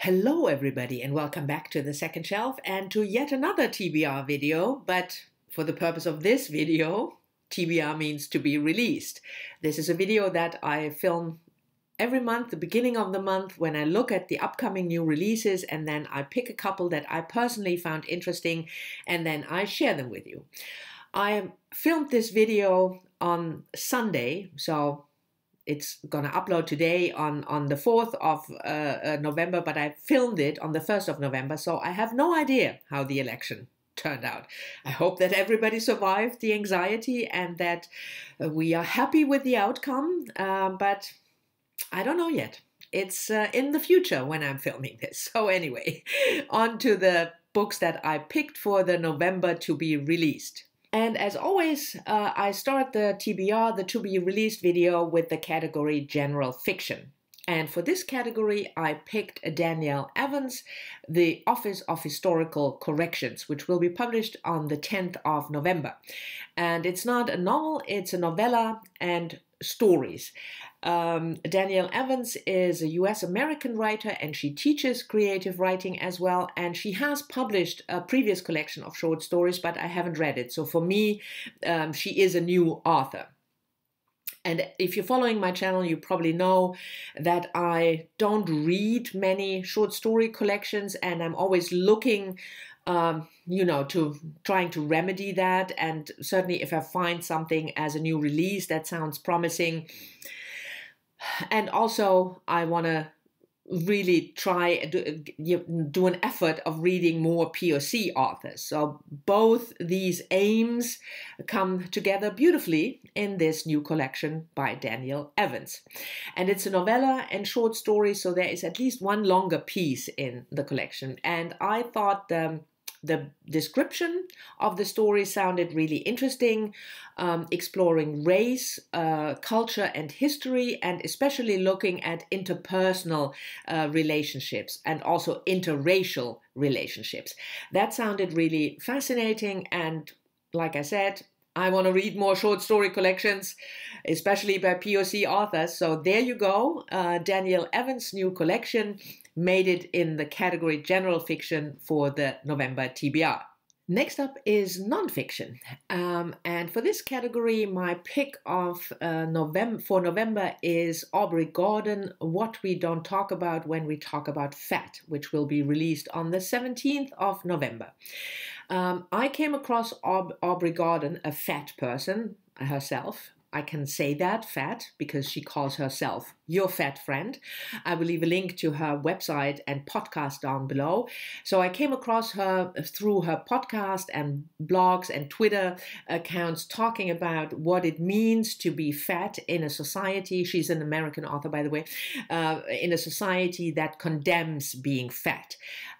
Hello everybody and welcome back to the second shelf and to yet another TBR video, but for the purpose of this video, TBR means to be released. This is a video that I film every month, the beginning of the month, when I look at the upcoming new releases and then I pick a couple that I personally found interesting and then I share them with you. I filmed this video on Sunday, so it's gonna upload today on the 4th of November, but I filmed it on the 1st of November, so I have no idea how the election turned out. I hope that everybody survived the anxiety and that we are happy with the outcome, but I don't know yet. It's in the future when I'm filming this. So anyway, on to the books that I picked for the November to be released. And as always, I start the TBR, the to be released video, with the category General Fiction. And for this category, I picked Danielle Evans, The Office of Historical Corrections, which will be published on the 10th of November. And it's not a novel, it's a novella and stories. Danielle Evans is a US-American writer and she teaches creative writing as well, and she has published a previous collection of short stories, but I haven't read it. So for me, she is a new author. And if you're following my channel, you probably know that I don't read many short story collections, and I'm always looking to trying to remedy that. And certainly if I find something as a new release that sounds promising. And also I want to really try do an effort of reading more POC authors. So both these aims come together beautifully in this new collection by Danielle Evans. And it's a novella and short story, so there is at least one longer piece in the collection. And I thought the description of the story sounded really interesting, exploring race, culture and history, and especially looking at interpersonal relationships and also interracial relationships. That sounded really fascinating, and like I said, I want to read more short story collections, especially by POC authors. So there you go, Danielle Evans' new collection made it in the category General Fiction for the November TBR. Next up is Nonfiction. And for this category, my pick of November is Aubrey Gordon, What We Don't Talk About When We Talk About Fat, which will be released on the 17th of November. I came across Aubrey Gordon, a fat person herself. I can say that, fat, because she calls herself your fat friend. I will leave a link to her website and podcast down below. So I came across her through her podcast and blogs and Twitter accounts talking about what it means to be fat in a society. She's an American author, by the way, in a society that condemns being fat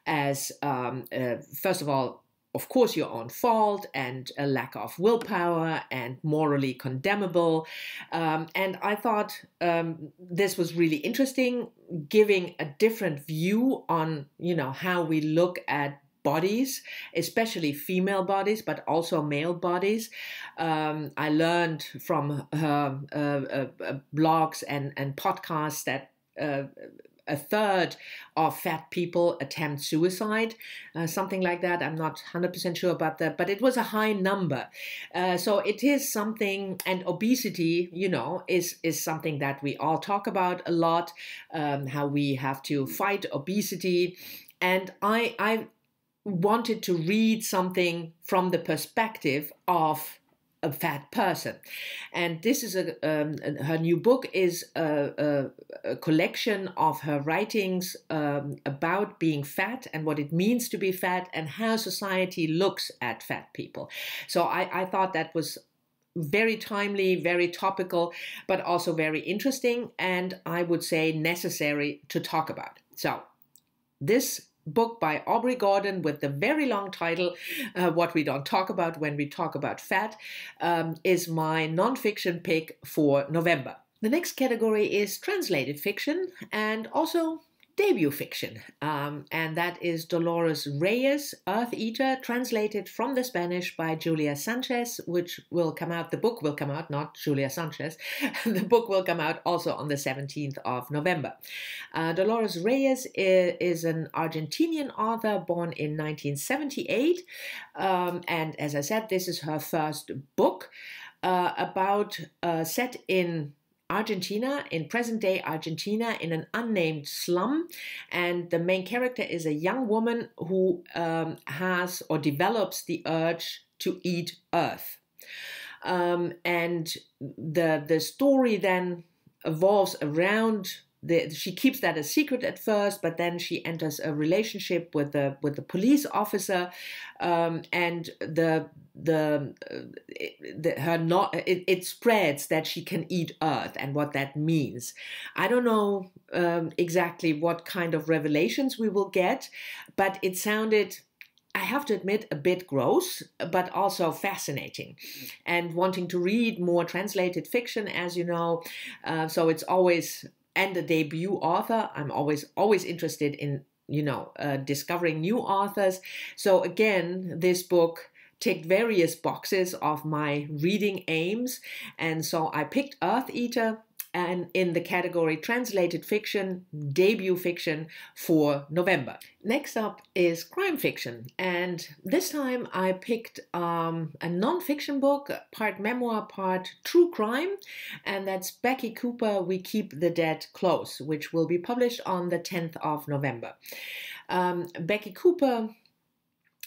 as, first of all, of course, your own fault and a lack of willpower and morally condemnable. And I thought this was really interesting, giving a different view on, how we look at bodies, especially female bodies, but also male bodies. I learned from her blogs and podcasts that a third of fat people attempt suicide, something like that. I'm not 100% sure about that, but it was a high number. So it is something, and obesity, is something that we all talk about a lot, how we have to fight obesity. And I wanted to read something from the perspective of a fat person, and this is her new book is a collection of her writings about being fat and what it means to be fat and how society looks at fat people. So I thought that was very timely, very topical, but also very interesting, and I would say necessary to talk about. So this book by Aubrey Gordon with the very long title, What We Don't Talk About When We Talk About Fat, is my nonfiction pick for November. The next category is translated fiction, and also debut fiction, and that is Dolores Reyes, Earth Eater, translated from the Spanish by Julia Sanchez, which will come out, the book will come out, not Julia Sanchez, the book will come out also on the 17th of November. Dolores Reyes is an Argentinian author born in 1978, and as I said, this is her first book about set in Argentina, in present-day Argentina, in an unnamed slum, and the main character is a young woman who has or develops the urge to eat earth. And the story then evolves around she keeps that a secret at first, but then she enters a relationship with the police officer, and it spreads that she can eat earth and what that means. I don't know exactly what kind of revelations we will get, but it sounded, I have to admit, a bit gross, but also fascinating. And wanting to read more translated fiction, as you know, so it's always, and a debut author, I'm always interested in, discovering new authors. So again, this book ticked various boxes of my reading aims, and so I picked Earth Eater, and in the category translated fiction, debut fiction for November. Next up is crime fiction, and this time I picked a non-fiction book, part memoir, part true crime, and that's Becky Cooper, We Keep the Dead Close, which will be published on the 10th of November. Becky Cooper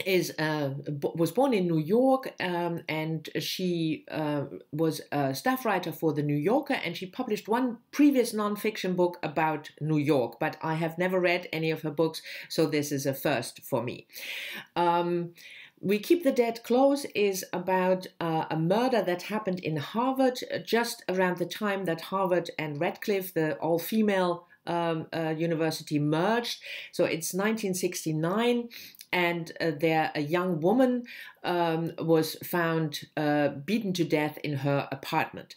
was born in New York, and she was a staff writer for The New Yorker, and she published one previous non-fiction book about New York, but I have never read any of her books, so this is a first for me. We Keep the Dead Close is about a murder that happened in Harvard just around the time that Harvard and Radcliffe, the all-female university, merged. So it's 1969. And there a young woman was found beaten to death in her apartment.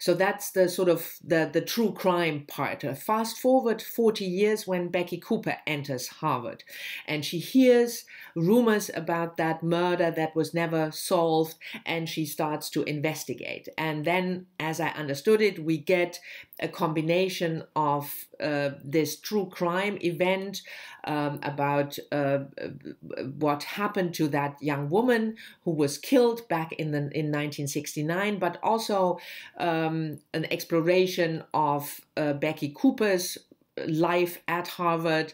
So that's the sort of the true crime part. Fast forward 40 years when Becky Cooper enters Harvard, and she hears rumors about that murder that was never solved, and she starts to investigate. And then, as I understood it, we get a combination of this true crime event about what happened to that young woman who was killed back in 1969, but also an exploration of Becky Cooper's life at Harvard.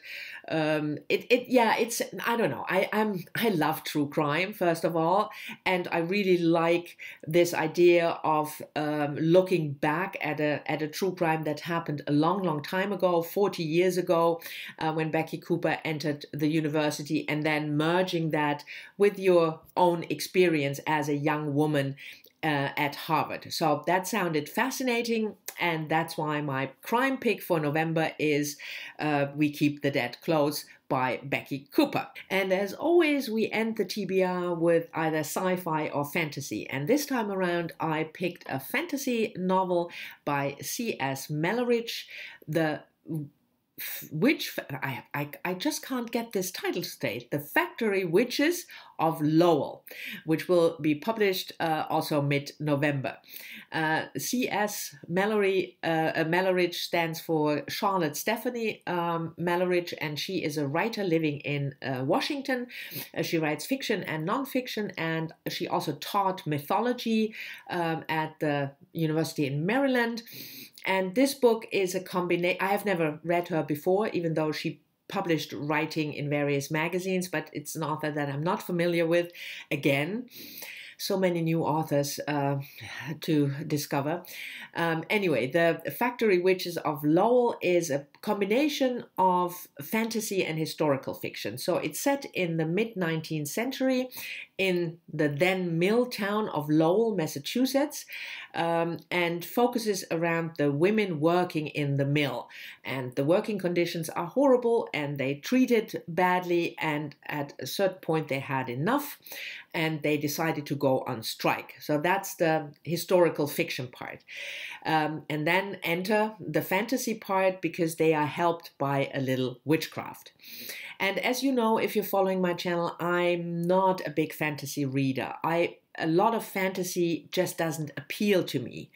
It's I don't know. I love true crime, first of all, and I really like this idea of looking back at a true crime that happened a long time ago, 40 years ago, when Becky Cooper entered the university, and then merging that with your own experience as a young woman at Harvard. So that sounded fascinating, and that's why my crime pick for November is We Keep the Dead Close by Becky Cooper. And as always, we end the TBR with either sci-fi or fantasy. And this time around, I picked a fantasy novel by C.S. Melleridge, I just can't get this title straight. The Factory Witches of Lowell, which will be published also mid-November. C.S. Melleridge stands for Charlotte Stephanie Melleridge, and she is a writer living in Washington. She writes fiction and non-fiction, and she also taught mythology at the University in Maryland. And this book is a combination. I have never read her before, even though she published writing in various magazines, but it's an author that I'm not familiar with. Again, so many new authors to discover. Anyway, The Factory Witches of Lowell is a combination of fantasy and historical fiction. So it's set in the mid-19th century in the then mill town of Lowell, Massachusetts, and focuses around the women working in the mill. And the working conditions are horrible and they treated badly, and at a certain point they had enough and they decided to go on strike. So that's the historical fiction part. And then enter the fantasy part, because they are helped by a little witchcraft. And as you know, if you're following my channel, I'm not a big fantasy reader. A lot of fantasy just doesn't appeal to me.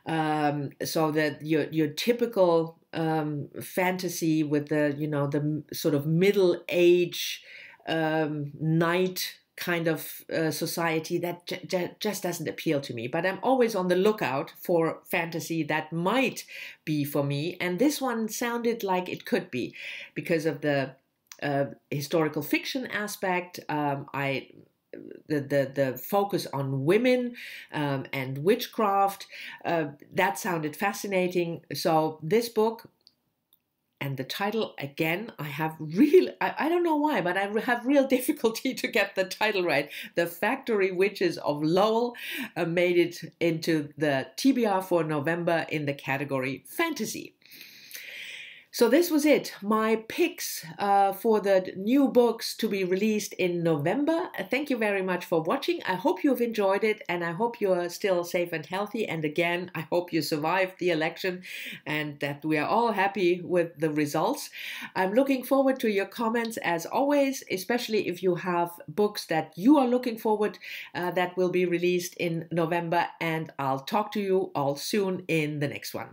So that your typical fantasy with the sort of middle age knight kind of society, that just doesn't appeal to me. But I'm always on the lookout for fantasy that might be for me, and this one sounded like it could be because of the historical fiction aspect. The focus on women and witchcraft, that sounded fascinating. So this book, and the title, again, I don't know why, but I have real difficulty to get the title right. The Factory Witches of Lowell made it into the TBR for November in the category Fantasy. So this was it, my picks for the new books to be released in November. Thank you very much for watching. I hope you've enjoyed it, and I hope you're still safe and healthy. And again, I hope you survived the election and that we are all happy with the results. I'm looking forward to your comments as always, especially if you have books that you are looking forward that will be released in November. And I'll talk to you all soon in the next one.